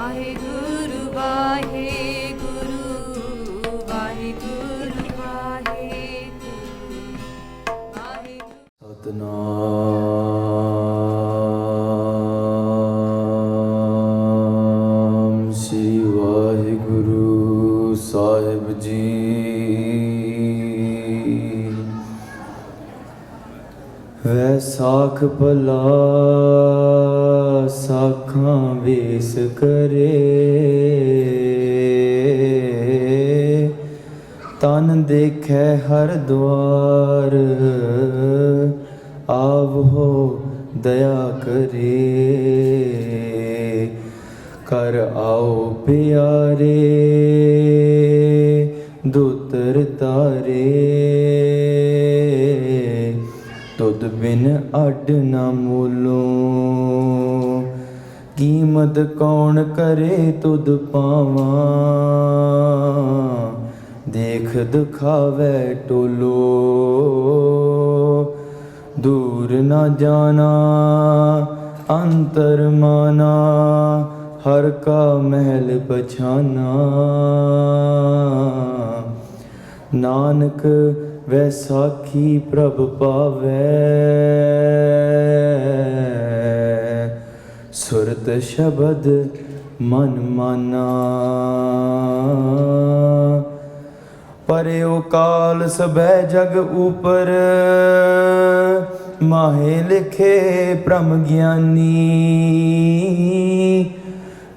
ਵਾਹਿਗੁਰੂ ਵਾਹਿਗੁਰੂ ਵਾਹਿਗੁਰੂ ਵਾਹਿਗੁਰੂ ਸਤਨਾਮ ਸ੍ਰੀ ਵਾਹਿਗੁਰੂ ਸਾਹਿਬ ਜੀ। ਵੈਸਾਖ ਭਲਾ ਸਾਖਾਂ ਵੇਸ ਕਰੇ, ਤਨ ਦੇਖੈ ਹਰ ਦੁਆਰ, ਆਵੋ ਦਇਆ ਕਰੇ। ਕਰ ਆਓ ਪਿਆਰੇ ਦੁਤਰ ਤਾਰੇ, ਤੁਧ ਬਿਨ ਅੱਡ ਨਾ ਮੋਲੋਂ, ਕੀਮਤ ਕੌਣ ਕਰੇ ਤੁਧ ਪਾਵਾਂ। ਦੇਖ ਦਿਖਾਵੇ ਟੋਲੋ, ਦੂਰ ਨਾ ਜਾਣਾ ਅੰਤਰ ਮਾਨਾ, ਹਰ ਕਾ ਮਹਿਲ ਪਛਾਨਾ। ਨਾਨਕ ਵੈਸਾਖੀ ਪ੍ਰਭ ਪਾਵੈ, ਸੁਰਤ ਸ਼ਬਦ ਮਨ ਮਾਨਾ। ਪਰਿਓ ਕਾਲ ਸਭੈ ਜਗ ਉਪਰ, ਮਾਹੇ ਲਿਖੇ ਭ੍ਰਮ ਗਿਆਨੀ।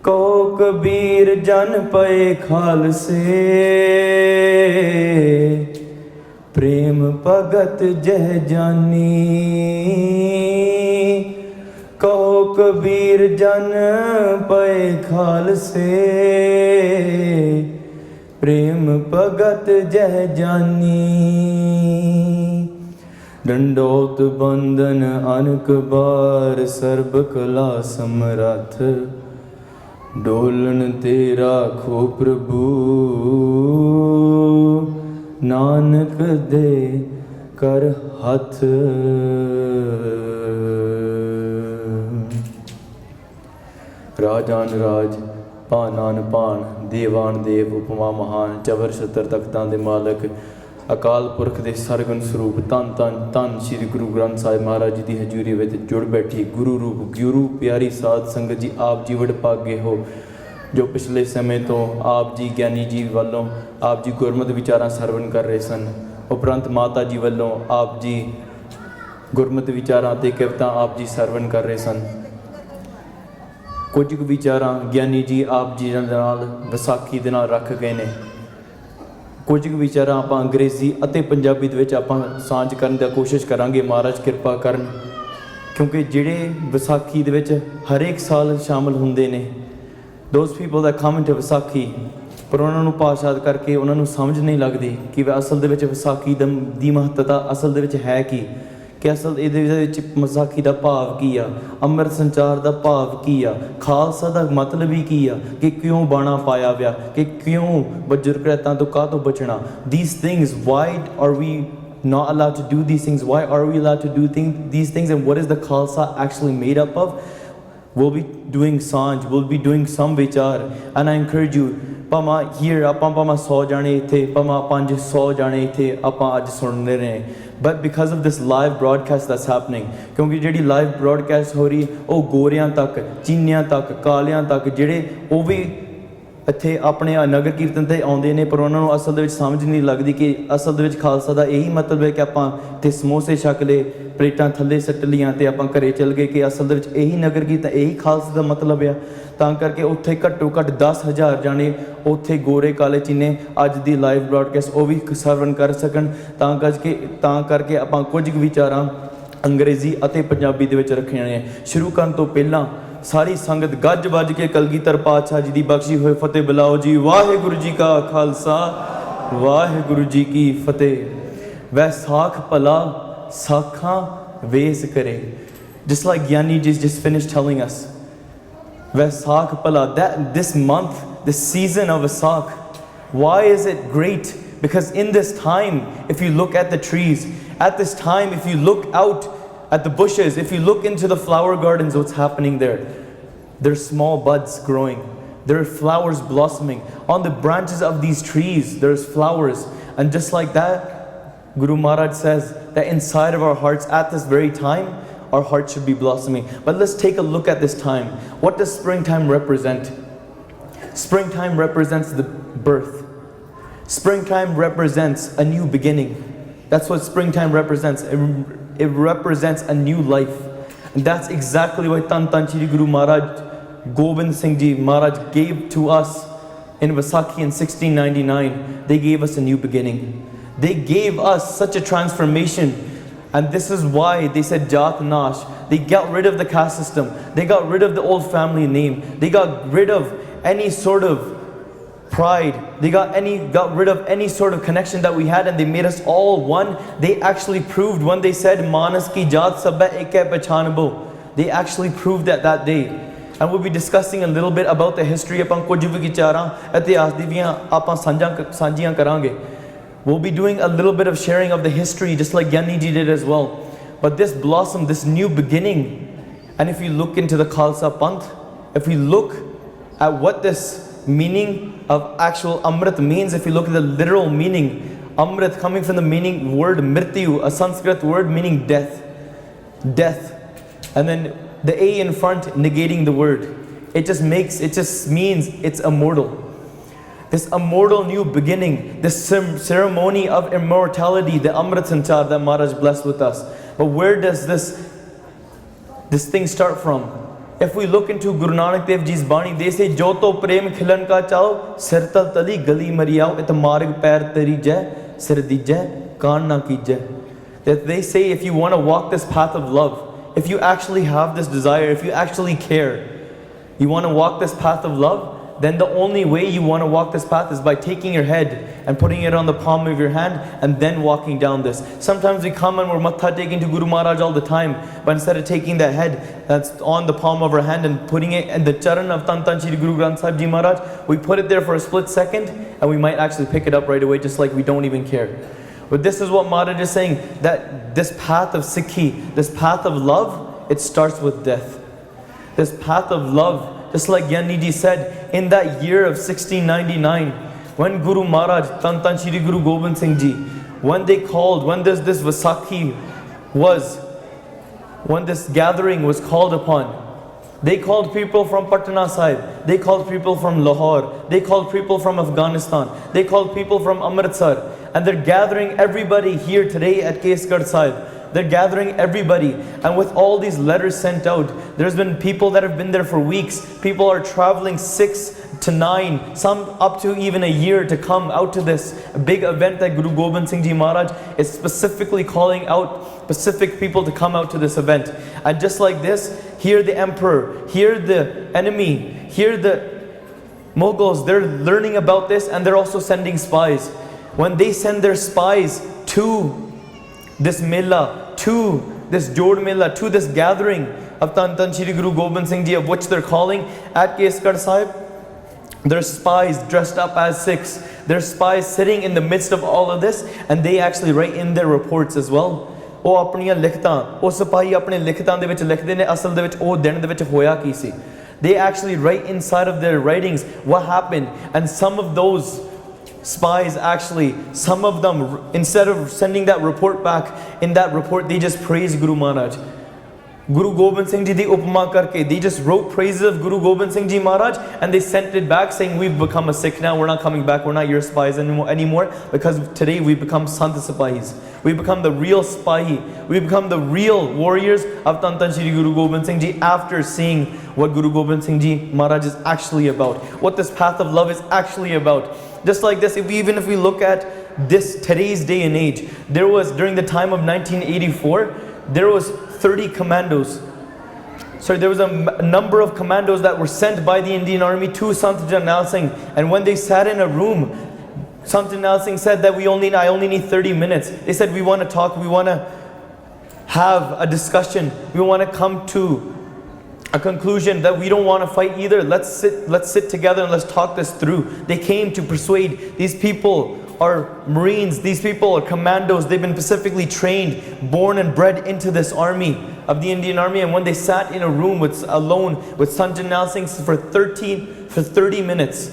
ਕੋ ਕਬੀਰ ਜਨ ਪਏ ਖਾਲਸੇ, ਪ੍ਰੇਮ ਭਗਤ ਜਹ ਜਾਨੀ। ਕਹੋ ਕਬੀਰ ਜਨ ਪਏ ਖਾਲਸੇ, ਪ੍ਰੇਮ ਭਗਤ ਜਹ ਜਾਨੀ। ਡੰਡੋਤ ਬੰਦਨ ਅਨਕ ਬਾਰ, ਸਰਬ ਕਲਾ ਸਮਰੱਥ। ਡੋਲਣ ਤੇ ਰਾਖੋ ਪ੍ਰਭੂ, ਨਾਨਕ ਦੇ ਕਰ ਹੱਥ। ਰਾਜਾਨ ਰਾਜ, ਭਾਨਾਨ ਭਾਨ, ਦੇਵਾਨ ਦੇਵ, ਉਪਮਾ ਮਹਾਨ। ਚਵਰ ਛਤਰ ਤਖਤਾਂ ਦੇ ਮਾਲਕ, ਅਕਾਲ ਪੁਰਖ ਦੇ ਸਰਗੁਣ ਸਰੂਪ, ਧੰਨ ਧੰਨ ਧੰਨ ਸ਼੍ਰੀ ਗੁਰੂ ਗ੍ਰੰਥ ਸਾਹਿਬ ਮਹਾਰਾਜ ਜੀ ਦੀ ਹਜ਼ੂਰੀ ਵਿੱਚ ਜੁੜ ਬੈਠੀ ਗੁਰੂ ਰੂਪ ਗੁਰੂ ਪਿਆਰੀ ਸਾਧ ਸੰਗਤ ਜੀ। ਆਪ ਜੀ ਵਡਭਾਗੇ ਹੋ ਜੋ ਪਿਛਲੇ ਸਮੇਂ ਤੋਂ ਆਪ ਜੀ ਗਿਆਨੀ ਜੀ ਵੱਲੋਂ ਆਪ ਜੀ ਗੁਰਮਤਿ ਵਿਚਾਰਾਂ ਸਰਵਣ ਕਰ ਰਹੇ ਸਨ। ਉਪਰੰਤ ਮਾਤਾ ਜੀ ਵੱਲੋਂ ਆਪ ਜੀ ਗੁਰਮਤਿ ਵਿਚਾਰਾਂ ਅਤੇ ਕਵਿਤਾ ਆਪ ਜੀ ਸਰਵਣ ਕਰ ਰਹੇ ਸਨ। ਕੁਝ ਕੁ ਵਿਚਾਰਾਂ ਗਿਆਨੀ ਜੀ ਆਪ ਜੀ ਦੇ ਨਾਲ ਵਿਸਾਖੀ ਦੇ ਨਾਲ ਰੱਖ ਗਏ ਨੇ। ਕੁਝ ਕੁ ਵਿਚਾਰਾਂ ਆਪਾਂ ਅੰਗਰੇਜ਼ੀ ਅਤੇ ਪੰਜਾਬੀ ਦੇ ਵਿੱਚ ਆਪਾਂ ਸਾਂਝ ਕਰਨ ਦੀ ਕੋਸ਼ਿਸ਼ ਕਰਾਂਗੇ, ਮਹਾਰਾਜ ਕਿਰਪਾ ਕਰਨ। ਕਿਉਂਕਿ ਜਿਹੜੇ ਵਿਸਾਖੀ ਦੇ ਵਿੱਚ ਹਰੇਕ ਸਾਲ ਸ਼ਾਮਲ ਹੁੰਦੇ ਨੇ, those people that come into Vaisakhi, ਪਰ ਉਹਨਾਂ ਨੂੰ ਭਾਸ਼ਾ ਕਰਕੇ ਉਹਨਾਂ ਨੂੰ ਸਮਝ ਨਹੀਂ ਲੱਗਦੀ ਕਿ ਅਸਲ ਦੇ ਵਿੱਚ ਵਿਸਾਖੀ ਦੀ ਮਹੱਤਤਾ ਅਸਲ ਦੇ ਵਿੱਚ ਹੈ ਕੀ, ਕਿ ਅਸਲ ਇਹਦੇ ਵਿੱਚ ਵਿਸਾਖੀ ਦਾ ਭਾਵ ਕੀ ਆ, ਅੰਮ੍ਰਿਤ ਸੰਚਾਰ ਦਾ ਭਾਵ ਕੀ ਆ, ਖਾਲਸਾ ਦਾ ਮਤਲਬ ਹੀ ਕੀ ਆ, ਕਿ ਕਿਉਂ ਬਾਣਾ ਪਾਇਆ ਵਿਆ, ਕਿ ਕਿਉਂ ਬਜ਼ੁਰਗ ਰਹਿਤਾਂ ਤੋਂ ਕਾਹ ਤੋਂ ਬਚਣਾ। These things, why are we not allowed to do these things? Why are we allowed to do these things? And what is the Khalsa actually made up of? We'll be doing Sanj, we'll be doing some vichar, and I encourage you, ਭਾਵਾਂ here ਆਪਾਂ 100 ਜਾਣੇ ਇੱਥੇ, ਭਾਵਾਂ 500 ਜਾਣੇ ਇੱਥੇ ਆਪਾਂ ਅੱਜ ਸੁਣਦੇ ਰਹੇ, but because of this live broadcast that's happening, ਕਿਉਂਕਿ ਜਿਹੜੀ live broadcast ਹੋ ਰਹੀ ਉਹ ਗੋਰਿਆਂ ਤੱਕ, ਚੀਨੀਆਂ ਤੱਕ, ਕਾਲਿਆਂ ਤੱਕ, ਜਿਹੜੇ ਉਹ ਵੀ ਇੱਥੇ ਆਪਣੇ ਨਗਰ ਕੀਰਤਨ 'ਤੇ ਆਉਂਦੇ ਨੇ, ਪਰ ਉਹਨਾਂ ਨੂੰ ਅਸਲ ਦੇ ਵਿੱਚ ਸਮਝ ਨਹੀਂ ਲੱਗਦੀ ਕਿ ਅਸਲ ਦੇ ਵਿੱਚ ਖਾਲਸਾ ਦਾ ਇਹੀ ਮਤਲਬ ਹੈ ਕਿ ਆਪਾਂ ਇੱਥੇ ਸਮੋਸੇ ਛਕ ਲਏ, ਪਲੇਟਾਂ ਥੱਲੇ ਸੱਟ ਲਈਆਂ ਅਤੇ ਆਪਾਂ ਘਰੇ ਚੱਲ ਗਏ, ਕਿ ਅਸਲ ਦੇ ਵਿੱਚ ਇਹੀ ਨਗਰ ਕੀਰਤਨ, ਇਹੀ ਖਾਲਸਾ ਦਾ ਮਤਲਬ ਆ। ਤਾਂ ਕਰਕੇ ਉੱਥੇ ਘੱਟੋ ਘੱਟ 10,000 ਜਾਣੇ ਉੱਥੇ ਗੋਰੇ ਕਾਲੇ ਚੀਨੇ ਅੱਜ ਦੀ ਲਾਈਵ ਬ੍ਰੌਡਕਾਸਟ ਉਹ ਵੀ ਸਰਵਣ ਕਰ ਸਕਣ। ਤਾਂ ਕਰਕੇ ਆਪਾਂ ਕੁਝ ਕੁ ਵਿਚਾਰਾਂ ਅੰਗਰੇਜ਼ੀ ਅਤੇ ਪੰਜਾਬੀ ਦੇ ਵਿੱਚ ਰੱਖੀਆਂ ਨੇ। ਸ਼ੁਰੂ ਕਰਨ ਤੋਂ ਪਹਿਲਾਂ ਸਾਰੀ ਸੰਗਤ ਗੱਜ ਵੱਜ ਕੇ ਕਲਗੀਧਰ ਪਾਤਸ਼ਾਹ ਜੀ ਦੀ ਬਖਸ਼ੀ ਹੋਏ ਫਤਿਹ ਬੁਲਾਓ ਜੀ। ਵਾਹਿਗੁਰੂ ਜੀ ਕਾ ਖਾਲਸਾ, ਵਾਹਿਗੁਰੂ ਜੀ ਕੀ ਫਤਿਹ। ਵੈਸਾਖ ਭਲਾ ਸਾਖਾਂ ਵੇਸ ਕਰੇ, just like Gyani just finished telling us. Vaisakh Pala, this month, this season of Vaisakh, why is it great? Because in this time, if you look at the trees, at this time, if you look out at the bushes, if you look into the flower gardens, what's happening there? There's small buds growing. There are flowers blossoming. On the branches of these trees, there's flowers. And just like that, Guru Maharaj says that inside of our hearts at this very time, our hearts should be blossoming. But let's take a look at this time. What does springtime represent? Springtime represents the birth. Springtime represents a new beginning. That's what springtime represents. It represents a new life. And that's exactly what Tan Shri Guru Maharaj Gobind Singh Ji Maharaj gave to us in Vaisakhi in 1699. They gave us a new beginning. They gave us such a transformation. And this is why they said Jat Nash. They got rid of the caste system. They got rid of the old family name. They got rid of any sort of pride. They got rid of any sort of connection that we had, and they made us all one. They actually proved when they said Manas ki Jat sabba ek hai pehchanbo. They actually proved that day. And we'll be discussing a little bit about the history. Apan kuch vi vicharan itihas diyan apan sanjiyan karange. We'll be doing a little bit of sharing of the history, just like Gyani ji did as well. But this blossom, this new beginning, and if you look into the Khalsa Panth, if we look at what this meaning of actual Amrit means, if you look at the literal meaning, Amrit coming from the meaning word Mrityu, a Sanskrit word meaning death. Death. And then the A in front negating the word. It just means it's immortal. This immortal new beginning, this ceremony of immortality, the Amrit Sanchar that Maharaj blessed with us. But where does this thing start from? If we look into Guru Nanak Dev Ji's Bani, they say, Joto prem khilan ka chao, sirtal tali gali mariyao, it marg pair teri jai, sir dijai, kaan na kijai. That they say if you want to walk this path of love, if you actually have this desire, if you actually care, you want to walk this path of love, then the only way you want to walk this path is by taking your head and putting it on the palm of your hand and then walking down this. Sometimes we come and we're matha taking to Guru Maharaj all the time, but instead of taking the head that's on the palm of our hand and putting it in the charan of Tan Shri Guru Granth Sahib Ji Maharaj, we put it there for a split second and we might actually pick it up right away, just like we don't even care. But this is what Maharaj is saying, that this path of Sikhi, this path of love, it starts with death. This path of love, just like Gyani ji said, in that year of 1699, when Guru Maharaj, Tan Shri Guru Gobind Singh Ji, when this Vaisakhi was, when this gathering was called upon, they called people from Patna Sahib, they called people from Lahore, they called people from Afghanistan, they called people from Amritsar, and they're gathering everybody here today at Kesgarh Sahib. They're gathering everybody, and with all these letters sent out, there's been people that have been there for weeks. People are traveling 6 to 9, some up to even a year to come out to this big event that Guru Gobind Singh Ji Maharaj is specifically calling out specific people to come out to this event. And just like this, here the emperor, here the enemy, here the Mughals, they're learning about this and they're also sending spies. When they send their spies to this Mela, to this Jod Mela, to this gathering of Tan Shri Guru Gobind Singh Ji, of which they're calling at Kesgarh Sahib, there's spies dressed up as Sikhs. There's spies sitting in the midst of all of this, and they actually write in their reports as well. ਉਹ ਆਪਣੀਆਂ ਲਿਖਤਾਂ, ਉਹ ਸਿਪਾਹੀ ਆਪਣੇ ਲਿਖਤਾਂ ਦੇ ਵਿੱਚ ਲਿਖਦੇ ਨੇ ਅਸਲ ਦੇ ਵਿੱਚ ਉਹ ਦਿਨ ਦੇ ਵਿੱਚ ਹੋਇਆ ਕੀ ਸੀ. They actually write inside of their writings what happened, and some of those spies actually, some of them, instead of sending that report back, in that report they just praise Guru Maharaj. Guru Gobind Singh Ji di upma karke, they just wrote praises of Guru Gobind Singh Ji Maharaj and they sent it back saying, we've become a Sikh now, we're not coming back, we're not your spies anymore, because today we've become Sant Sipahis. We become the real Sipahi. We become the real warriors of Tan Shri Guru Gobind Singh Ji after seeing what Guru Gobind Singh Ji Maharaj is actually about, what this path of love is actually about. Just like this, even if we look at this today's day and age, there was, during the time of 1984, there was 30 commandos. Sorry, there was a number of commandos that were sent by the Indian Army to Sant Jarnail Singh. And when they sat in a room, Sant Jarnail Singh said that I only need 30 minutes. They said, we want to talk, we want to have a discussion, we want to come to a conclusion that we don't want to fight either. Let's sit together and let's talk this through. They came to persuade these people are Marines, these people are commandos, they've been specifically trained, born and bred into this army of the Indian Army. And when they sat in a room alone with Sant Jarnail Singh for 30 minutes,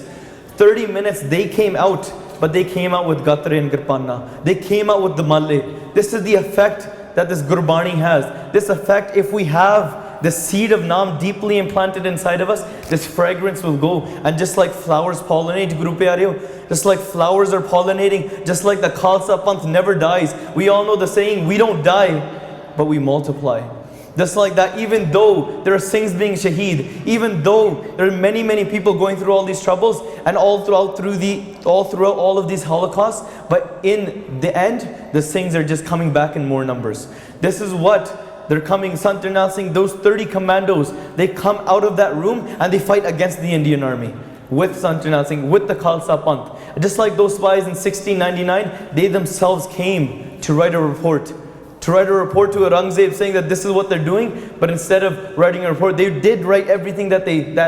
30 minutes they came out, but they came out with Gatre and Kirpana. They came out with the Malle. This is the effect that this Gurbani has. This effect, if we have the seed of Naam deeply implanted inside of us, this fragrance will go. And just like flowers pollinate, Guru Pyareo, just like flowers are pollinating, just like the Khalsa Panth never dies. We all know the saying, we don't die, but we multiply. Just like that, even though there are Singhs being Shaheed, even though there are many people going through all these troubles, and all throughout all of these holocausts, but in the end, the Singhs are just coming back in more numbers. This is what they're coming. Sant Jarnail Singh, those 30 commandos, they come out of that room and they fight against the Indian army with Sant Jarnail Singh, with the Khalsa Panth. Just like those spies in 1699, they themselves came to write a report to Aurangzeb saying that this is what they're doing. But instead of writing a report, they did write everything that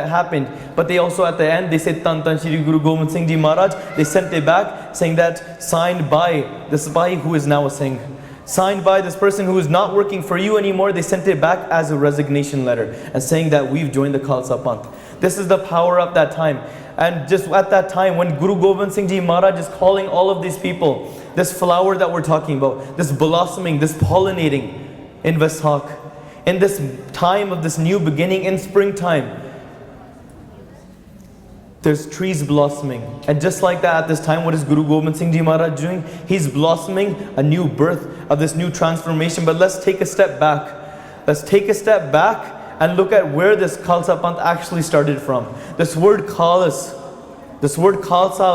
happened. But they also at the end, they said Tan Tan Shri Guru Gobind Singh Ji Maharaj. They sent it back saying that signed by the spy who is now a Singh. Signed by this person who is not working for you anymore. They sent it back as a resignation letter and saying that we've joined the Khalsa Panth. This is the power of that time. And just at that time when Guru Gobind Singh Ji Maharaj is calling all of these people, this flower that we're talking about, this blossoming, this pollinating in Vaisakh, in this time of this new beginning in springtime, there's trees blossoming. And just like that at this time, what is Guru Gobind Singh Ji Maharaj doing? He's blossoming a new birth of this new transformation. But let's take a step back. Let's take a step back and look at where this Khalsa Panth actually started from. This word Khalsa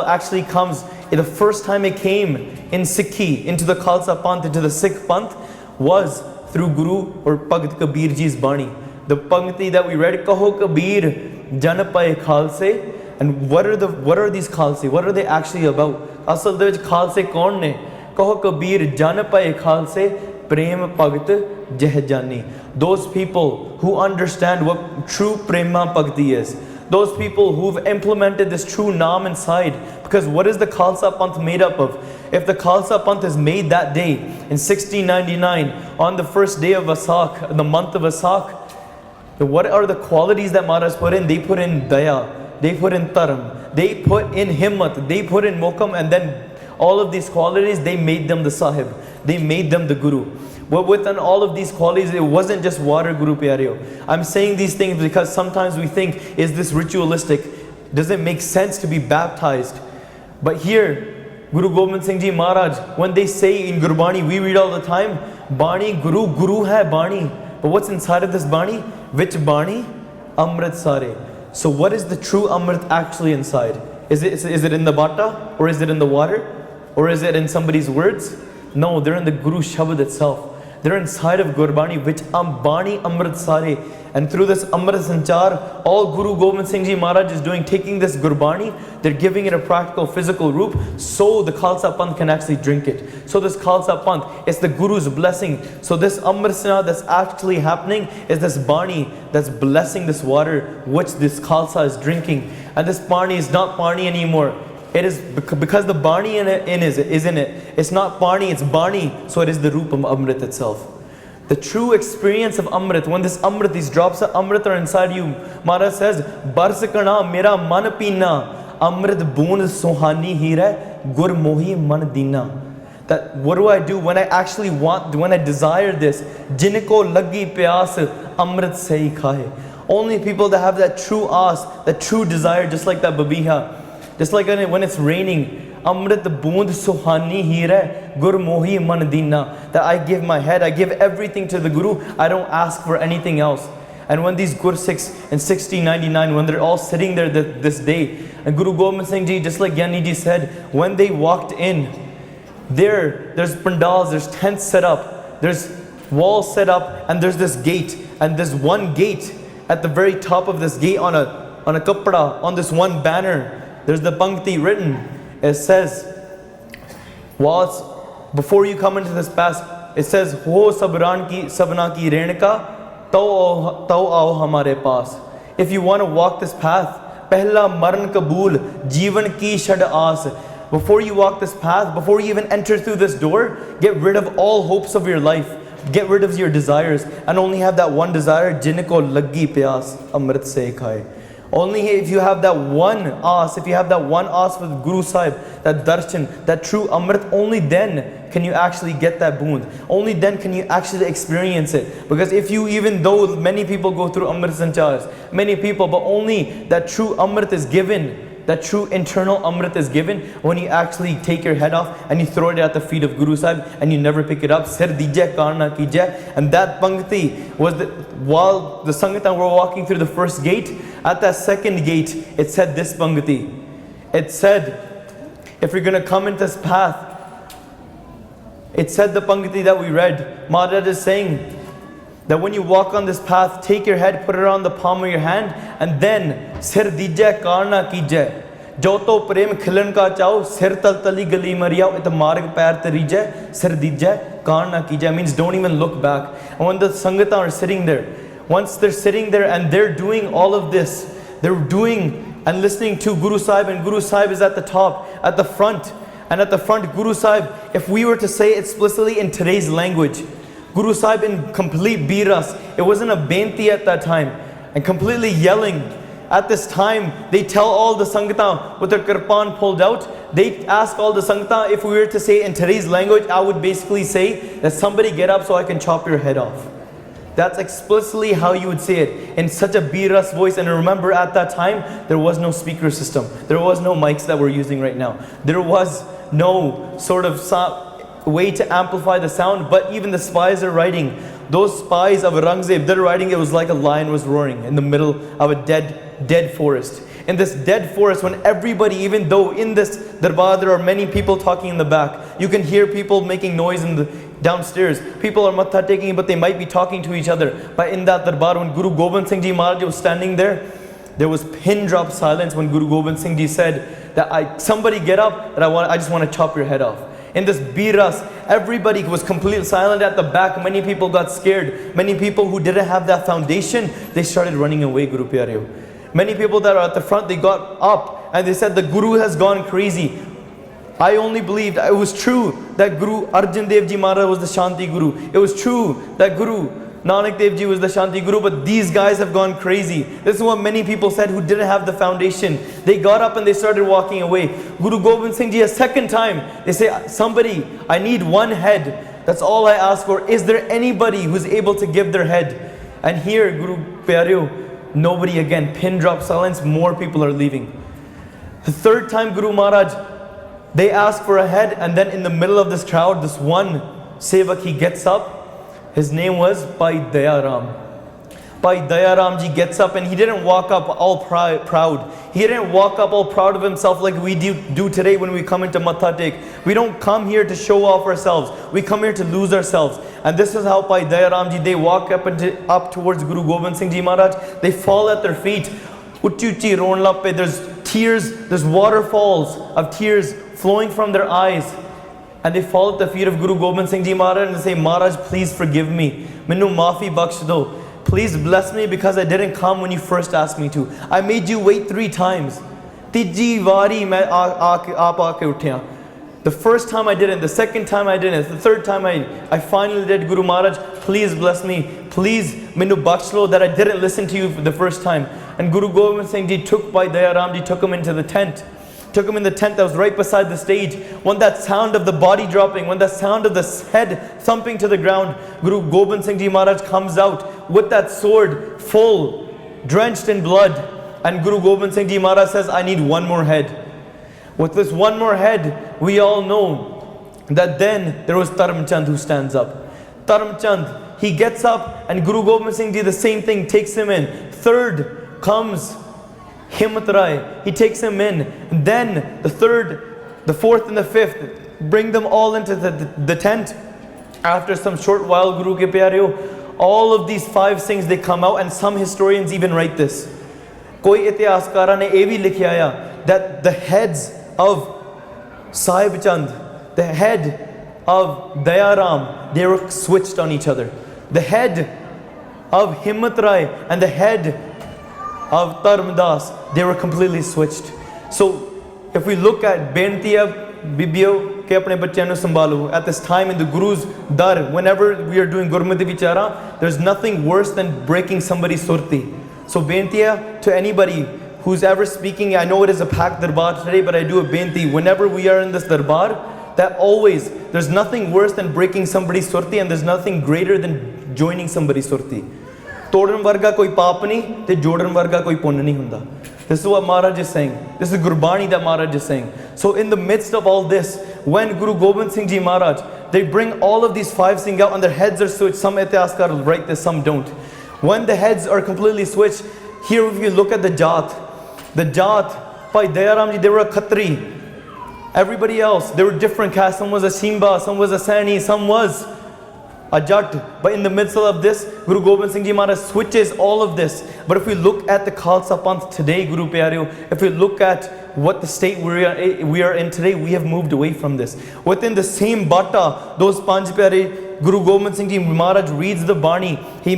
actually comes, the first time it came in Sikhi, into the Khalsa Panth, into the Sikh Panth, was through Guru or Bhagat Kabir Ji's Bani. The Pangti that we read, Kaho Kabir Jan Paye Khalse. And what are these Khalse? What are they actually about? Asal de vich Khalse kaun ne? Kaho Kabir Jan Paye Khalse Prem Bhagat Jehjani. Those people who understand what true Prema Bhakti is. Those people who've implemented this true Naam inside. Because what is the Khalsa Panth made up of? If the Khalsa Panth is made that day in 1699 on the first day of Vaisakh, the month of Vaisakh, what are the qualities that Maharaj put in? They put in Daya, they put in Taram, they put in Himmat, they put in Mokam, and then all of these qualities, they made them the Sahib, they made them the Guru. But within all of these qualities, it wasn't just water, Guru Pyareo. I'm saying these things because sometimes we think, is this ritualistic? Does it make sense to be baptized? But here, Guru Gobind Singh Ji Maharaj, when they say in Gurbani, we read all the time, Bani, Guru hai Bani. But what's inside of this Bani? Which Bani? Amrit Sare. So what is the true Amrit actually inside? Is it in the bata? Or is it in the water? Or is it in somebody's words? No, they're in the Guru Shabad itself. They're inside of Gurbani, which Bani Amrit Sare. And through this Amrit Sanchar, all Guru Gobind Singh Ji Maharaj is doing, taking this Gurbani, they're giving it a practical, physical root, so the Khalsa Panth can actually drink it. So this Khalsa Panth, it's the Guru's blessing. So this Amrit Sana that's actually happening is this Bani that's blessing this water, which this Khalsa is drinking. And this Bani is not Bani anymore. It is because the Bani is in it. It's not Bani, it's Bani. So it is the Roop of Amrit itself. The true experience of Amrit, when this Amrit, these drops of Amrit are inside you, Maharaj says, Bars kana mera man peena, Amrit boond sohani hira, gur mohi man dina. That what do I do when I actually want, when I desire this? Jinko lagi pyas, Amrit se hi khaye. Only people that have that true aas, that true desire, just like that babiha. Just like when it's raining, Amrit boond sohani hira, gur mohi man dina. That I give my head, I give everything to the Guru, I don't ask for anything else. And when these Gur Sikhs in 1699, when they're all sitting there this day, and Guru Gobind Singh Ji, just like Gyani Ji said, when they walked in, there's pandals, there's tents set up, there's walls set up, and there's this gate. And there's one gate at the very top of this gate on a kapda, on this one banner. There's the Pankti written. It says, before you come into this path, it says, Ho sabna ki renka, tau aao hamare paas. If you want to walk this path, pehla maran kabool, jeevan ki shad aas. before you walk this path, before you even enter through this door, get rid of all hopes of your life. Get rid of your desires and only have that one desire, jinko laggi pyas amrit se khaye. Only if you have that one aas, if you have that one aas with Guru Sahib, that darshan, that true amrit, only then can you actually get that boon. Only then can you actually experience it. Because if you, even though many people go through amrit sanchars, many people, but only that true amrit is given, that true internal amrit is given when you actually take your head off and you throw it at the feet of Guru Sahib and you never pick it up. Sir dijay karna kijay. And that pangti was while the Sangatam were walking through the first gate, at that second gate, it said this pangti. It said, if you're going to come into this path, it said the pangti that we read. Maharaj is saying that when you walk on this path, take your head, put it on the palm of your hand, and then sir dijay karna kijay. Joto prem khilan ka chao, sir tal tali gali mariya, it marg pair tarijay, sir dijay karna kijay means don't even look back. And when the Sangata are sitting there, once they're sitting there and they're doing all of this, they're doing and listening to Guru Sahib, and Guru Sahib is at the top, at the front. And at the front, Guru Sahib, if we were to say it explicitly in today's language, Guru Sahib in complete biras, it wasn't a benti at that time, and completely yelling. At this time, they tell all the Sangata with their kirpan pulled out, they ask all the Sangata, if we were to say in today's language, I would basically say that somebody get up so I can chop your head off. That's explicitly how you would say it, in such a biras voice. And remember, at that time, there was no speaker system. There was no mics that we're using right now. There was no sort of way to amplify the sound. But even the spies are writing, those spies of Aurangzeb, they're writing it was like a lion was roaring in the middle of a dead forest. In this dead forest, when everybody, even though in this darbar there are many people talking in the back, you can hear people making noise in the downstairs. People are matha taking, but they might be talking to each other. But in that darbar, when Guru Gobind Singh Ji Maharaj was standing there was pin drop silence when Guru Gobind Singh Ji said that somebody get up, that I just want to chop your head off. In this biras, everybody was completely silent at the back. Many people got scared. Many people who didn't have that foundation, they started running away, Guru Pyareo. Many people that are at the front, they got up and they said the Guru has gone crazy. I only believed it was true that Guru Arjan Dev Ji Maharaj was the Shanti Guru. It was true that Guru Nanak Dev Ji was the Shanti Guru, but these guys have gone crazy. This is what many people said who didn't have the foundation. They got up and they started walking away. Guru Gobind Singh Ji, a second time, they say, somebody, I need one head. That's all I ask for. Is there anybody who's able to give their head? And here, Guru Pyareo, nobody again. Pin drop silence, more people are leaving. The third time Guru Maharaj, they ask for a head, and then in the middle of this crowd, this one sevak, he gets up. His name was Bhai Dayaram. Bhai Dayaram Ji gets up, and he didn't walk up all proud. He didn't walk up all proud of himself like we do today when we come into Matha Tek. We don't come here to show off ourselves. We come here to lose ourselves. And this is how Bhai Dayaram Ji, they walk up towards Guru Gobind Singh Ji Maharaj. They fall at their feet. Uchi uchi ron lappe. There's tears, there's waterfalls of tears flowing from their eyes. And they fall at the feet of Guru Gobind Singh Ji Maharaj and they say, Maharaj, please forgive me. Minnu maafi bakhsh do. Please bless me because I didn't come when you first asked me to. I made you wait 3 times. Tiji vari main aap aake uthya. The first time I didn't, the second time I didn't, the third time I finally did. Guru Maharaj, please bless me. Please minnu bakhsh lo that I didn't listen to you for the first time. And Guru Gobind Singh Ji took Bhai Dayaram Ji, took him into the tent. Took him in the tent that was right beside the stage. When that sound of the body dropping, when that sound of the head thumping to the ground, Guru Gobind Singh Ji Maharaj comes out with that sword full, drenched in blood. And Guru Gobind Singh Ji Maharaj says, I need one more head. With this one more head, we all know that then there was Dharam Chand who stands up. Dharam Chand, he gets up, and Guru Gobind Singh Ji, the same thing, takes him in. Third comes Himmat Rai, he takes him in. And then the third, the fourth and the fifth, bring them all into the tent. After some short while, Guru Ke Pyareo, all of these 5 Singhs, they come out, and some historians even write this. Koi itihaaskara ne ye bhi likha aaya that the heads of Sahib Chand, the head of Dayaram, they were switched on each other. The head of Himmat Rai and the head of Dharmdas, they were completely switched. So if we look at ਬੇਨਤੀ ਬੀਬੀਓ ਕਿ ਆਪਣੇ ਬੱਚਿਆਂ ਨੂੰ ਸੰਭਾਲੋ at this time in the Guru's dar, whenever we are doing Gurmati Vichara, there's nothing worse than breaking somebody's surti. So benti to anybody who's ever speaking, I know it is a packed darbar today, but I do a benti whenever we are in this darbar, that always there's nothing worse than breaking somebody's surti, and there's nothing greater than joining somebody's surti. ਤੋੜਨ ਵਰਗਾ ਕੋਈ ਪਾਪ ਨਹੀਂ ਤੇ ਜੋੜਨ ਵਰਗਾ ਕੋਈ ਪੁੰਨ ਨਹੀਂ ਹੁੰਦਾ. This is what Maharaj is saying. This is Gurbani that Maharaj is saying. So in the midst of all this, when Guru Gobind Singh Ji Maharaj, they bring all of these 5 Singh out and their heads are switched. Some Itihaaskar will write this, some don't. When the heads are completely switched, here if you look at the Jat, Bhai Dayaram Ji, they were a Khatri. Everybody else, they were different castes. Some was a Simba, some was a Sani, some was a Jat. But in the midst of this, Guru Gobind Singh Ji Maharaj switches all of this. But if we look at the Khalsa Panth today, Guru Pyareo, if we look at what the state we are in today, we have moved away from this. Within the same Bata, those Panch Pyare, Guru Gobind Singh Ji Maharaj reads the Bani. He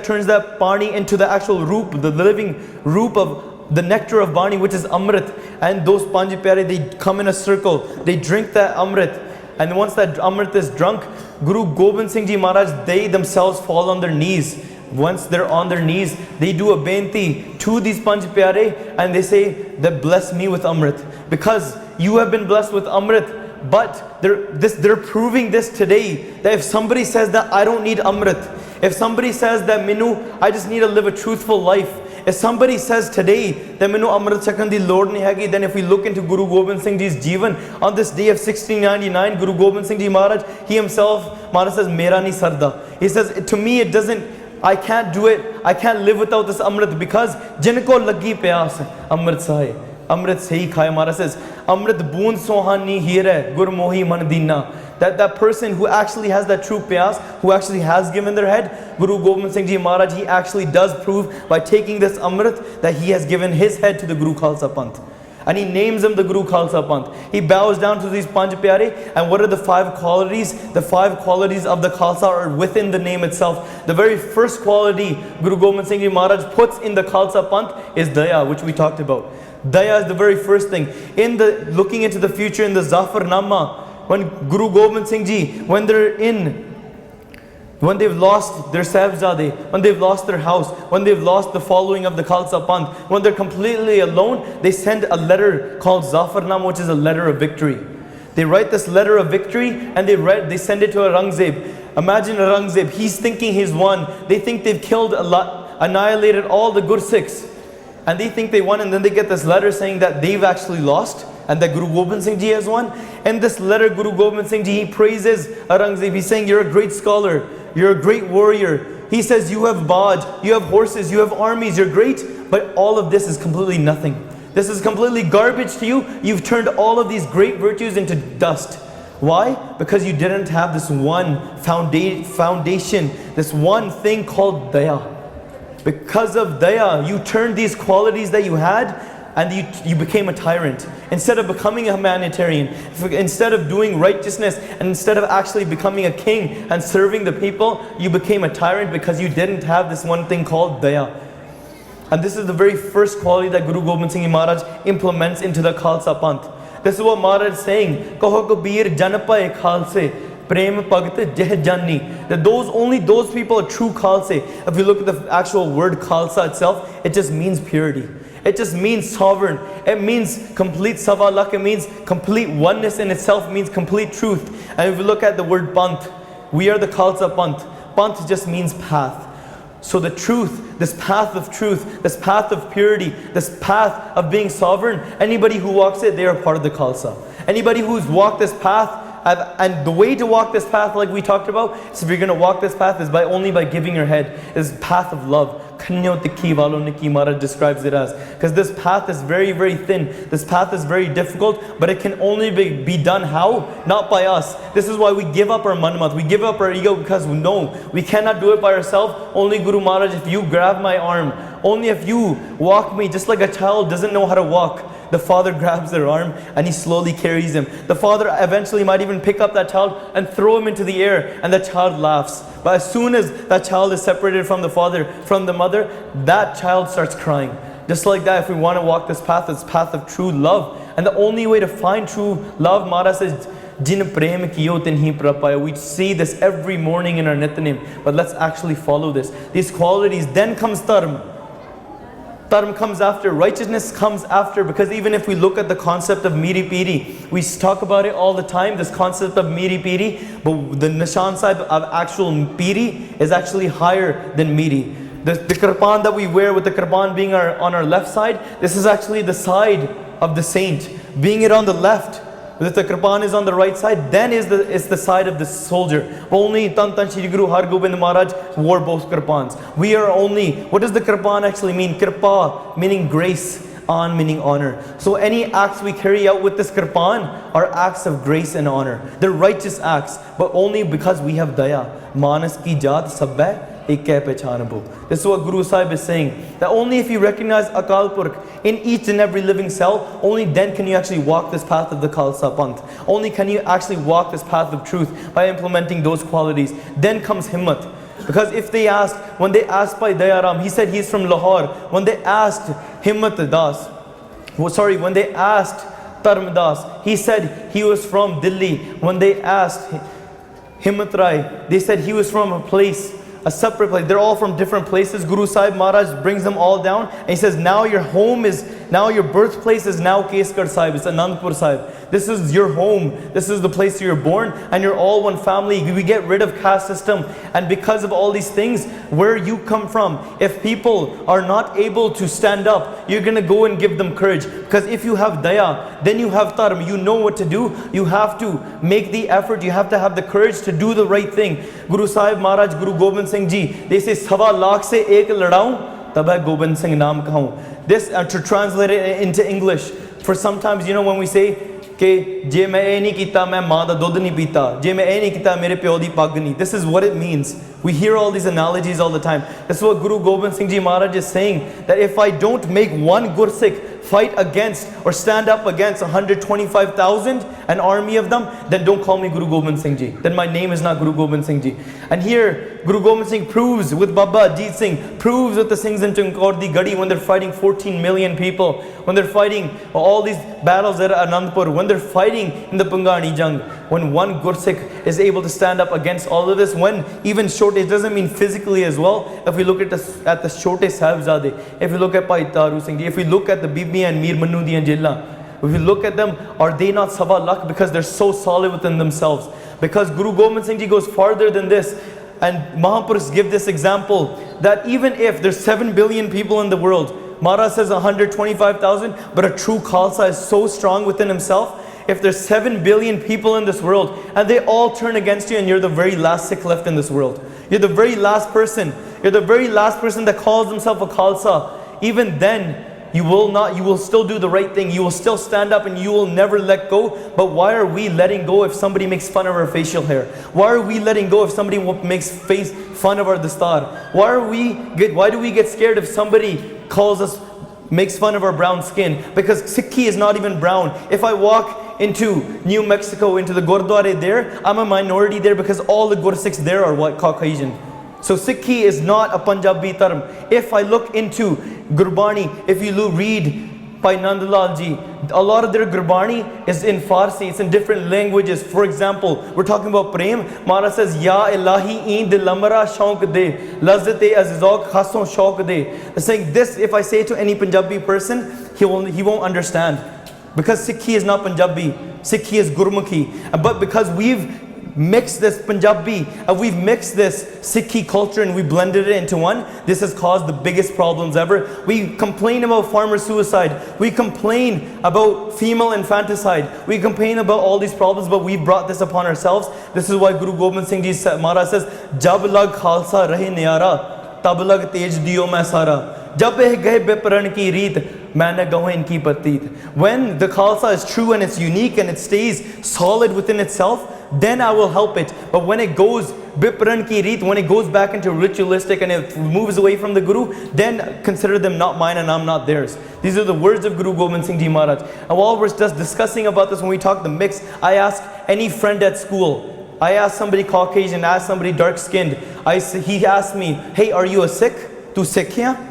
turns that Bani into the actual roop, the living roop of the nectar of Bani, which is Amrit. And those Panch Pyare, they come in a circle. They drink that Amrit. And once that Amrit is drunk, Guru Gobind Singh Ji Maharaj, they themselves fall on their knees. Once they're on their knees, they do a benti to these Panch Pyare and they say that bless me with Amrit. Because you have been blessed with Amrit, but they're proving this today, that if somebody says that I don't need Amrit, if somebody says that Minu, I just need to live a truthful life, if somebody says today that Minu Amrit Chakan di Lord nahi hagi, then if we look into Guru Gobind Singh Ji's Jeevan, on this day of 1699, Guru Gobind Singh Ji Maharaj, he himself, Maharaj says, Mera nahi sarda. He says, to me it doesn't, I can't do it, I can't live without this Amrit, because jinko lagi pyas Amrit sahi, Amrit sahi khaya. Maharaj says, Amrit boond sohani hira gur mohi man dina. That person who actually has that true pyas, who actually has given their head, Guru Gobind Singh Ji Maharaj, he actually does prove by taking this Amrit that he has given his head to the Guru Khalsa Panth. And he names him the Guru Khalsa Panth. He bows down to these Panch Pyare. And what are the 5 qualities? The 5 qualities of the Khalsa are within the name itself. The very first quality Guru Gobind Singh Ji Maharaj puts in the Khalsa Panth is Daya, which we talked about. Daya is the very first thing. Looking into the future in the Zafarnama, when Guru Gobind Singh Ji, when they've lost their Sahibzade, when they've lost their house, when they've lost the following of the Khalsa Panth, when they're completely alone, they send a letter called Zafarnama, which is a letter of victory. They write this letter of victory and they send it to Aurangzeb. Imagine Aurangzeb, he's thinking he's won. They think they've killed annihilated all the Gursikhs. And they think they won, and then they get this letter saying that they've actually lost and that Guru Gobind Singh Ji has won. In this letter, Guru Gobind Singh Ji, he praises Aurangzeb. He's saying, you're a great scholar, you're a great warrior. He says, you have Baj, you have horses, you have armies, you're great, but all of this is completely nothing. This is completely garbage to you. You've turned all of these great virtues into dust. Why? Because you didn't have this one foundation, this one thing called Daya. Because of Daya, you turned these qualities that you had and you became a tyrant. Instead of becoming a humanitarian, instead of doing righteousness, and instead of actually becoming a king and serving the people, you became a tyrant because you didn't have this one thing called Daya. And this is the very first quality that Guru Gobind Singh Maharaj implements into the Khalsa Panth. This is what Maharaj is saying. Kaho Kabir Janapaye Khalse Prem Bhagat Jeh Jani. That only those people are true Khalse. If you look at the actual word Khalsa itself, it just means purity. It just means sovereign. It means complete savalak. It means complete oneness in itself. It means complete truth. And if you look at the word Panth, we are the Khalsa Panth. Panth just means path. So the truth, this path of truth, this path of purity, this path of being sovereign, anybody who walks it, they are part of the Khalsa. Anybody who's walked this path, and the way to walk this path, like we talked about, is if you're going to walk this path, is only by giving your head. Is path of love. Maharaj describes it as. Because this path is very, very thin. This path is very difficult, but it can only be done how? Not by us. This is why we give up our manmat. We give up our ego because no, we cannot do it by ourselves. Only Guru Maharaj, if you grab my arm, only if you walk me, just like a child doesn't know how to walk. The father grabs their arm and he slowly carries him. The father eventually might even pick up that child and throw him into the air, and the child laughs. But as soon as that child is separated from the father, from the mother, that child starts crying. Just like that, if we want to walk this path, it's path of true love. And the only way to find true love, Maharaj says, Jin prem kiyo tinhi prapaya. We see this every morning in our Nityanim, but let's actually follow this. These qualities, then comes dharma. Dharma comes after, righteousness comes after, because even if we look at the concept of miri piri, we talk about it all the time, this concept of miri piri, but the nishan side of actual piri is actually higher than miri. The kirpan that we wear, with the kirpan being on our left side, this is actually the side of the saint. Being it on the left, if the kirpan is on the right side, then is the side of the soldier. Only Tan Shri Guru Har Gobind Maharaj wore both kirpans. We are only, what does the kirpan actually mean? Kirpa meaning grace, an meaning honor. So any acts we carry out with this kirpan are acts of grace and honor. They're righteous acts, but only because we have daya. Manas ki jaat sabbhai. This is what Guru Sahib is saying, that only if you recognize Akal Purkh in each and every living cell, only then can you actually walk this path of the Khalsa Panth. Only can you actually walk this path of truth by implementing those qualities. Then comes Himmat. Because if they asked, when they asked by Dayaram, he said he's from Lahore. When they asked Himmat Das, when they asked Dharma Das, he said he was from Delhi. When they asked Himmat Rai, they said he was from a place, a separate place. They're all from different places. Guru Sahib Maharaj brings them all down, and he says, now your home is, now your birthplace is now Keskar Sahib, it's Anandpur Sahib. This is your home, this is the place you're born, and you're all one family. We get rid of caste system, and because of all these things, where you come from, if people are not able to stand up, you're gonna go and give them courage. Because if you have daya, then you have dharma, you know what to do, you have to make the effort, you have to have the courage to do the right thing. Guru Sahib Maharaj, Guru Gobind Singh Ji, they say, Sawa lakh se ek ladaun, tab hai Gobind Singh naam kahun. This, to translate it into English, for sometimes, you know, when we say, कि जे मैं ये नहीं कीता मैं माँ दा दुध नहीं पीता, जे मैं ये नहीं कीता मेरे प्यो दी पग नहीं. This is what it means. We hear all these analogies all the time. This is what Guru Gobind Singh Ji Maharaj is saying, that if I don't make one Gursikh fight against or stand up against 125,000, an army of them, then don't call me Guru Gobind Singh Ji. Then my name is not Guru Gobind Singh Ji. And here Guru Gobind Singh proves with Baba Ajit Singh, proves with the Singhs in Chankor di Gadi, when they're fighting 14 million people, when they're fighting all these battles at Anandpur, when they're fighting in the Pangani Jang, when one Gursikh is able to stand up against all of this, when even Shote, it doesn't mean physically as well. If we look at the Shote Sahibzade, if we look at Bhai Taru Singh Ji, if we look at the Bibi and Mir Manu di Anjilla, if we look at them, are they not Sawa Lakh? Because they're so solid within themselves. Because Guru Gobind Singh Ji goes farther than this. And Mahapurushs give this example, that even if there's 7 billion people in the world, Maharaj says 125,000, but a true Khalsa is so strong within himself. If there's 7 billion people in this world, and they all turn against you, and you're the very last Sikh left in this world, you're the very last person, that calls himself a Khalsa, even then, you will still do the right thing, you will still stand up, and you will never let go. But why are we letting go if somebody makes fun of our facial hair? Why are we letting go if somebody makes fun of our dastar? Why do we get scared if somebody makes fun of our brown skin? Because Sikhi is not even brown. If I walk into New Mexico, into the Gurdwara there, I'm a minority there, because all the Gursikhs there are white Caucasian. So Sikhi is not a Punjabi term. If I look into Gurbani, if you read by Nandalal Ji, a lot of their Gurbani is in Farsi, it's in different languages. For example, we're talking about Prem. Maharaj says, Ya Ilahi Eend Lamara Shauk De, Lazate Azizok Khason Shauk De. They're saying this, if I say to any Punjabi person, he won't understand. Because Sikhi is not Punjabi, Sikhi is Gurmukhi. But because we've mixed this Punjabi, we've mixed this Sikhi culture, and we blended it into one, this has caused the biggest problems ever. We complain about farmer suicide, we complain about female infanticide, we complain about all these problems, but we brought this upon ourselves. This is why Guru Gobind Singh Ji Maharaj says, Jab lag Khalsa rahe niyara, tab lag tej diyo main sara. Jab eh gaye beparan ki reet, when the Khalsa is true and it's unique and it stays solid within itself, then I will help it. But when it goes bipran ki reet, when it goes back into ritualistic and it moves away from the Guru, then consider them not mine and I'm not theirs. These are the words of Guru Gobind Singh Ji Maharaj. And while we're just discussing about this, when we talk the mix, I ask any friend at school, I ask somebody Caucasian, I ask somebody dark skinned, he asked me, hey, are you a Sikh? Tu Sikh hai?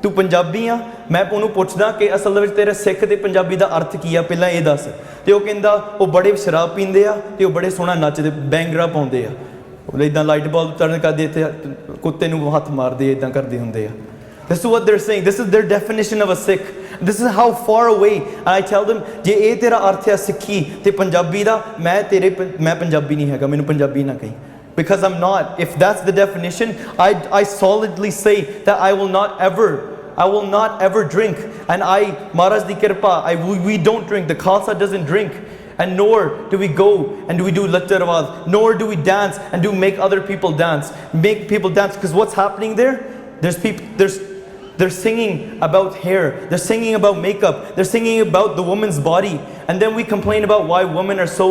ਤੂੰ ਪੰਜਾਬੀ ਆ, ਮੈਂ ਉਹਨੂੰ ਪੁੱਛਦਾ ਕਿ ਅਸਲ ਦੇ ਵਿੱਚ ਤੇਰੇ ਸਿੱਖ ਤੇ ਪੰਜਾਬੀ ਦਾ ਅਰਥ ਕੀ ਆ, ਪਹਿਲਾਂ ਇਹ ਦੱਸ। ਤੇ ਉਹ ਕਹਿੰਦਾ ਉਹ ਬੜੇ ਸ਼ਰਾਬ ਪੀਂਦੇ ਆ ਤੇ ਉਹ ਬੜੇ ਸੋਹਣਾ ਨੱਚਦੇ, ਬੈਂਗਰਾ ਪਾਉਂਦੇ ਆ, ਉਹ ਇੱਦਾਂ ਲਾਈਟ ਬਾਲ ਟਰਨ ਕਰਦੇ, ਇੱਥੇ ਕੁੱਤੇ ਨੂੰ ਹੱਥ ਮਾਰਦੇ, ਇੱਦਾਂ ਕਰਦੇ ਹੁੰਦੇ ਆ। This is what they're saying. This is their definition of a Sikh. This is how far away. And I tell them, ਜੇ ਇਹ ਤੇਰਾ ਅਰਥ ਹੈ ਸਿੱਖੀ ਤੇ ਪੰਜਾਬੀ ਦਾ, ਮੈਂ ਪੰਜਾਬੀ ਨਹੀਂ ਹੈਗਾ, ਮੈਨੂੰ ਪੰਜਾਬੀ ਨਾ ਕਹੀਂ, because I'm not. If that's the definition, I solidly say that I will not ever drink. And Maharaj di Kirpa, we don't drink. The Khalsa doesn't drink. And nor do we go and do we do Latta Rawaz, nor do we dance and make other people dance. Make people dance, because what's happening there? They're singing about hair, they're singing about makeup, they're singing about the woman's body. And then we complain about why women are so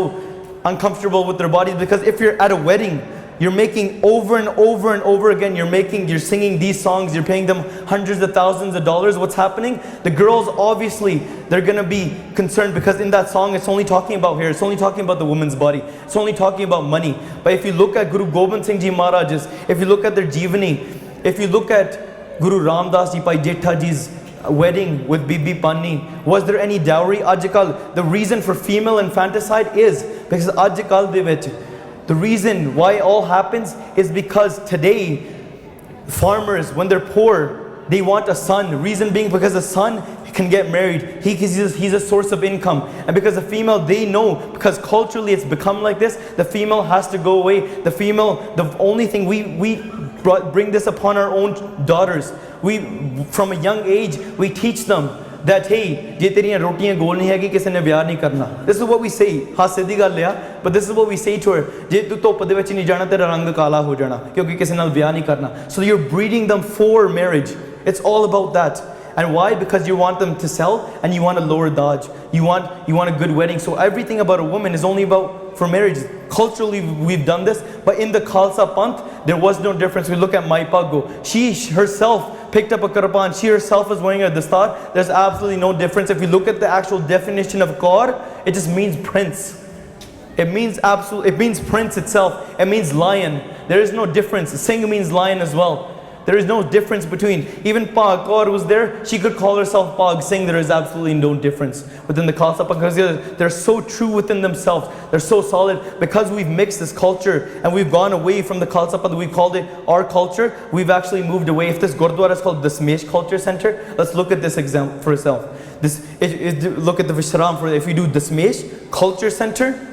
uncomfortable with their bodies, because if you're at a wedding, you're making over and over and over again, you're singing these songs, you're paying them hundreds of thousands of dollars. What's happening? The girls, obviously, they're going to be concerned, because in that song, it's only talking about hair, it's only talking about the woman's body, it's only talking about money. But if you look at Guru Gobind Singh Ji Maharaj's, if you look at their Jeevani, if you look at Guru Ramdas Ji Pai Jetha Ji's wedding with Bibi Panni, was there any dowry? Ajkal, the reason for female infanticide is because Ajkal de vich, the reason why it all happens is because today farmers, when they're poor, they want a son. Reason being because the son can get married, he's a source of income. And because the female, they know, because culturally it's become like this, the female has to go away. The female, the only thing we bring this upon our own daughters. We, from a young age, we teach them that, hey, je teriyan rotiyan gol nahi hai, kisi ne vyah nahi karna. This is what we say. Ha sidhi gall hai, but this is what we say to her. Je tu dhup de vich nahi jana, tera rang kala ho jana, kyunki kisi naal vyah nahi karna. So you're breeding them for marriage. It's all about that. And why? Because you want them to sell and you want a lower dodge. You want a good wedding. So everything about a woman is only about for marriage. Culturally, we've done this, but in the Khalsa Panth, there was no difference. We look at Mai Paggo. She herself picked up a karpan. She herself is wearing a dastar. There's absolutely no difference. If you look at the actual definition of Kaur, it just means prince. It means prince itself. It means lion. There is no difference. Singh means lion as well. There is no difference between, even Pag Kaur was there, she could call herself Pag Singh. There is absolutely no difference within the Khalsa, because they're so true within themselves. They're so solid. Because we've mixed this culture and we've gone away from the Khalsa, we've called it our culture, we've actually moved away. If this Gurdwara is called the Dasmesh Culture Center, let's look at this example for itself. Look at the Vishram for it. If you do Dasmesh Culture Center,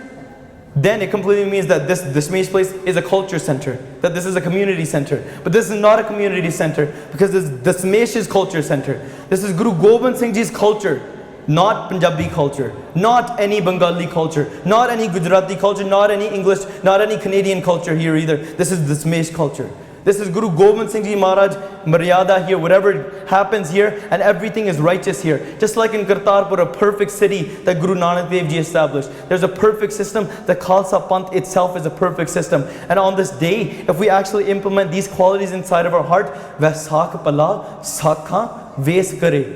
then it completely means that this place is a culture center, that this is a community center. But this is not a community center, because this Dasmesh's culture center. This is Guru Gobind Singh Ji's culture, not Punjabi culture, not any Bengali culture, not any Gujarati culture, not any English, not any Canadian culture here either. This is Dasmesh culture. This is Guru Gobind Singh Ji Maharaj, Maryada here, whatever happens here, and everything is righteous here. Just like in Kartarpur, a perfect city that Guru Nanak Dev Ji established. There's a perfect system. The Khalsa Panth itself is a perfect system. And on this day, if we actually implement these qualities inside of our heart, Vaisakh Pala Sakha Ves Kare.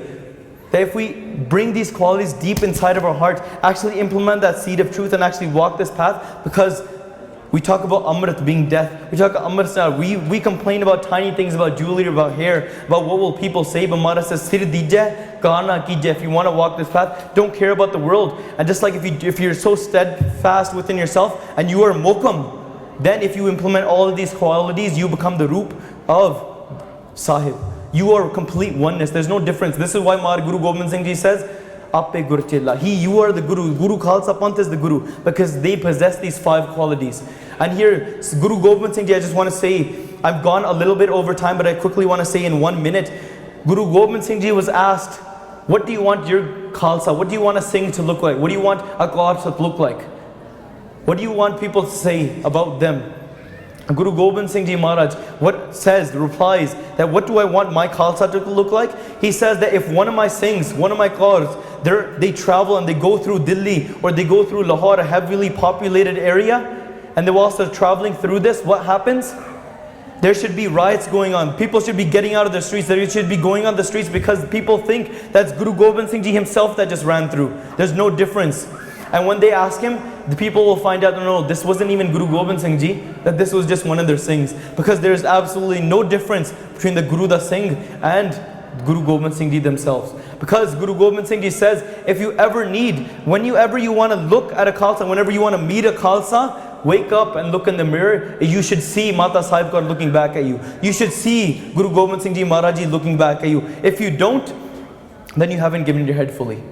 That if we bring these qualities deep inside of our heart, actually implement that seed of truth and actually walk this path, because we talk about Amrit being death. We talk about Amrit. We complain about tiny things, about jewelry, about hair, about what will people say. But Maharaj says, Sir dijai, kana kijai. If you want to walk this path, don't care about the world. And just like if you're so steadfast within yourself and you are mokam, then if you implement all of these qualities, you become the roop of Sahib. You are complete oneness. There's no difference. This is why Guru Gobind Singh Ji says, Ape Guru Chela. You are the Guru. Guru Khalsa Panth is the Guru, because they possess these 5 qualities. And here, Guru Gobind Singh Ji, I just want to say, I've gone a little bit over time, but I quickly want to say in 1 minute, Guru Gobind Singh Ji was asked, what do you want your Khalsa, what do you want to sing to look like? What do you want a Kaur to look like? What do you want people to say about them? Guru Gobind Singh Ji Maharaj replies that what do I want my Khalsa to look like? He says that if one of my Singhs, one of my Kaurs, they travel and they go through Delhi or they go through Lahore, a heavily populated area, and they're also traveling through this, what happens? There should be riots going on. People should be getting out of the streets. They should be going on the streets because people think that's Guru Gobind Singh Ji himself that just ran through. There's no difference. And when they ask him, the people will find out, no, this wasn't even Guru Gobind Singh Ji, that this was just one of their Singhs. Because there is absolutely no difference between the Guru Da Singh and Guru Gobind Singh Ji themselves. Because Guru Gobind Singh Ji says, if you ever need, whenever you want to look at a Khalsa, whenever you want to meet a Khalsa, wake up and look in the mirror. You should see Mata Sahib Kaur looking back at you. You should see Guru Gobind Singh Ji Maharaj Ji looking back at you. If you don't, then you haven't given your head fully.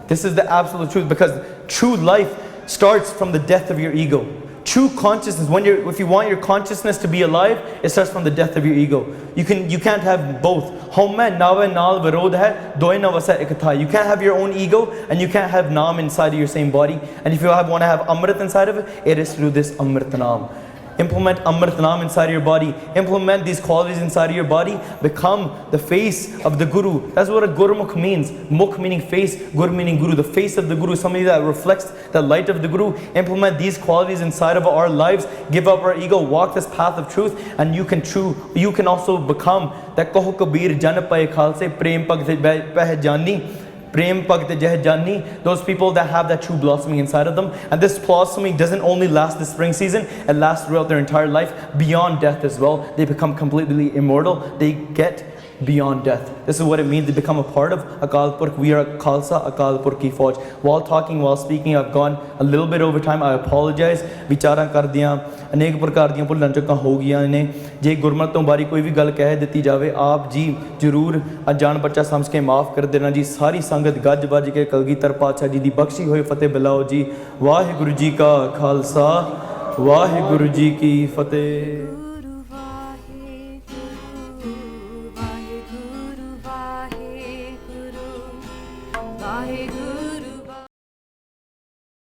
This is the absolute truth, because true life starts from the death of your ego. True consciousness, if you want your consciousness to be alive, it starts from the death of your ego. You can't have both. You can't have your own ego and you can't have Naam inside of your same body. And if you want to have Amrit inside of it, it is through this Amrit Naam. Implement Amrit Naam inside of your body. Implement these qualities inside of your body. Become the face of the Guru. That's what a Gurmukh means. Mukh meaning face, Guru meaning Guru. The face of the Guru, somebody that reflects the light of the Guru. Implement these qualities inside of our lives. Give up our ego. Walk this path of truth. And you can also become that Kaho Kabir Jan Paye Khalse Prem Bhakt Peh Jani. Prem Bhakt Jeh Jani, those people that have that true blossoming inside of them. And this blossoming doesn't only last the spring season, it lasts throughout their entire life, beyond death as well. They become completely immortal. They get beyond death. This is what it means to become a part of Akal Purkh. We are Khalsa, Akal Purkh ki Fauj. While speaking, I've gone a little bit over time. I apologize. Vicharan kardiyan, अनेक प्रकार दियां भुल्लां चुक्कां हो गईयां ने जे गुरमत तो बारी कोई भी गल कह दी जावे आप जी जरूर अनजान बच्चा समझ के माफ़ कर देना जी सारी संगत गज बज के कलगीधर पातशाह जी दी बख्शी होई फतेह बुलाओ जी वाहिगुरु जी का खालसा वाहिगुरु जी की फतेह।